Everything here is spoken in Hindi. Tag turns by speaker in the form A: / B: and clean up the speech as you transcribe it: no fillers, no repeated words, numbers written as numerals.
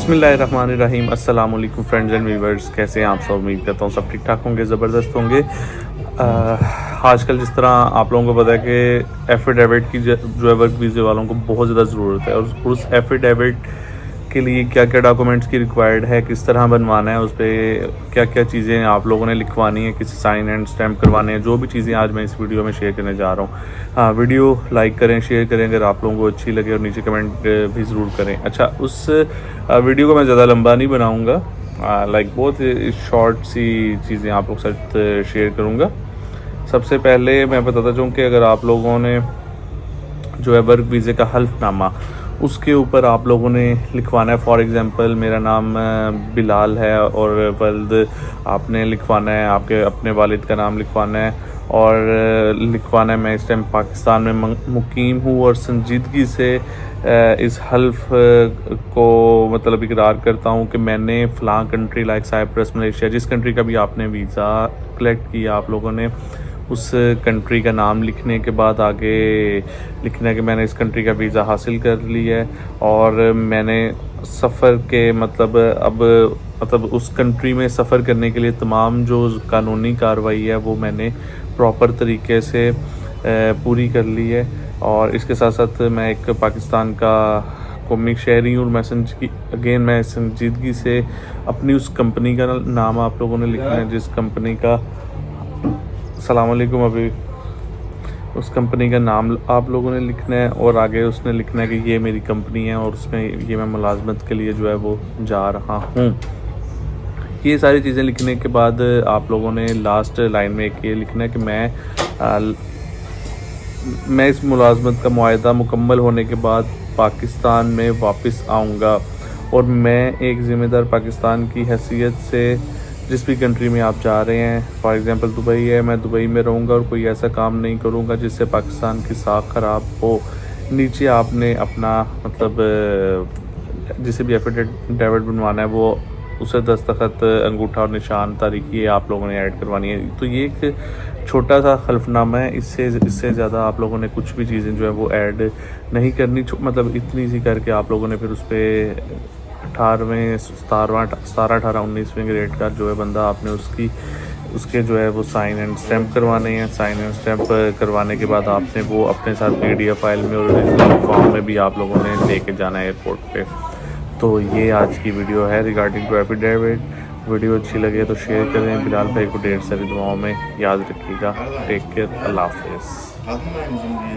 A: बिस्मिल्लाहिर्रहमानिर्रहीम। अस्सलाम वालेकुम फ्रेंड्स एंड व्यूवर्स, कैसे हैं आप सब? उम्मीद करता हूँ सब ठीक ठाक होंगे, ज़बरदस्त होंगे। आजकल जिस तरह आप लोगों को पता है कि एफिडेविट की जो है वर्क वीज़े वालों को बहुत ज़्यादा ज़रूरत है, और उस एफिडेविट के लिए क्या क्या डॉक्यूमेंट्स की रिक्वायर्ड है, किस तरह बनवाना है, उस पर क्या क्या चीज़ें आप लोगों ने लिखवानी है, किसी साइन एंड स्टैम्प करवाने हैं, जो भी चीज़ें आज मैं इस वीडियो में शेयर करने जा रहा हूँ। हाँ, वीडियो लाइक करें, शेयर करें अगर आप लोगों को अच्छी लगे, और नीचे कमेंट भी ज़रूर करें। अच्छा, उस वीडियो को मैं ज़्यादा लंबा नहीं बनाऊँगा, बहुत शॉर्ट सी चीज़ें आप लोग के साथ शेयर करूँगा। सबसे पहले मैं बताता चाहूँ कि अगर आप लोगों ने जो है वर्क वीज़े का हल्फनामा, उसके ऊपर आप लोगों ने लिखवाना है। फॉर एग्ज़ाम्पल मेरा नाम बिलाल है और वल्द आपने लिखवाना है, आपके अपने वालिद का नाम लिखवाना है, और लिखवाना है मैं इस टाइम पाकिस्तान में मुकीम हूँ और संजीदगी से इस हल्फ को मतलब इकरार करता हूँ कि मैंने फ़लाँ कंट्री लाइक साइप्रस, मलेशिया, जिस कंट्री का भी आपने वीज़ा कलेक्ट किया, आप लोगों ने उस कंट्री का नाम लिखने के बाद आगे लिखना है कि मैंने इस कंट्री का वीज़ा हासिल कर लिया है, और मैंने सफ़र के मतलब उस कंट्री में सफ़र करने के लिए तमाम जो कानूनी कार्रवाई है वो मैंने प्रॉपर तरीके से पूरी कर ली है। और इसके साथ साथ मैं एक पाकिस्तान का कौमी शहरी हूँ, मैं संजीदगी से अपनी उस कंपनी का नाम आप लोगों ने लिखना है, जिस कंपनी का अस्सलाम वालेकुम, अभी उस कंपनी का नाम आप लोगों ने लिखना है, और आगे उसने लिखना है कि ये मेरी कंपनी है और उसमें ये मैं मुलाजमत के लिए जो है वो जा रहा हूँ। ये सारी चीज़ें लिखने के बाद आप लोगों ने लास्ट लाइन में एक ये लिखना है कि मैं इस मुलाजमत का मुआहदा मुकम्मल होने के बाद पाकिस्तान में वापस आऊँगा, और मैं एक ज़िम्मेदार पाकिस्तान की हैसियत से जिस भी कंट्री में आप जा रहे हैं, फॉर एग्ज़ाम्पल दुबई है, मैं दुबई में रहूँगा और कोई ऐसा काम नहीं करूँगा जिससे पाकिस्तान की साख ख़राब हो। नीचे आपने अपना जिसे भी एफिडेविट बनवाना है वो उसे दस्तखत, अंगूठा और निशान, तारीख ये आप लोगों ने ऐड करवानी है। तो ये एक छोटा सा हल्फनामा है, इससे ज़्यादा आप लोगों ने कुछ भी चीज़ें जो है वो ऐड नहीं करनी। मतलब इतनी सी करके आप लोगों ने फिर उस पर 18वें 17 18 19वें ग्रेड का जो है बंदा, आपने उसके जो है वो साइन एंड स्टैम्प करवाने हैं। साइन एंड स्टैम्प करवाने के बाद आपने वो अपने साथ PDF फाइल में और ओरिजिनल फॉर्म में भी आप लोगों ने लेके जाना है एयरपोर्ट पे। तो ये आज की वीडियो है रिगार्डिंग टू एफिडेविट। वीडियो अच्छी लगे तो शेयर करें। बिलाल भाई को ढेर सारी दुआओं में याद रखिएगा। टेक केयर, अल्लाह हाफिज़।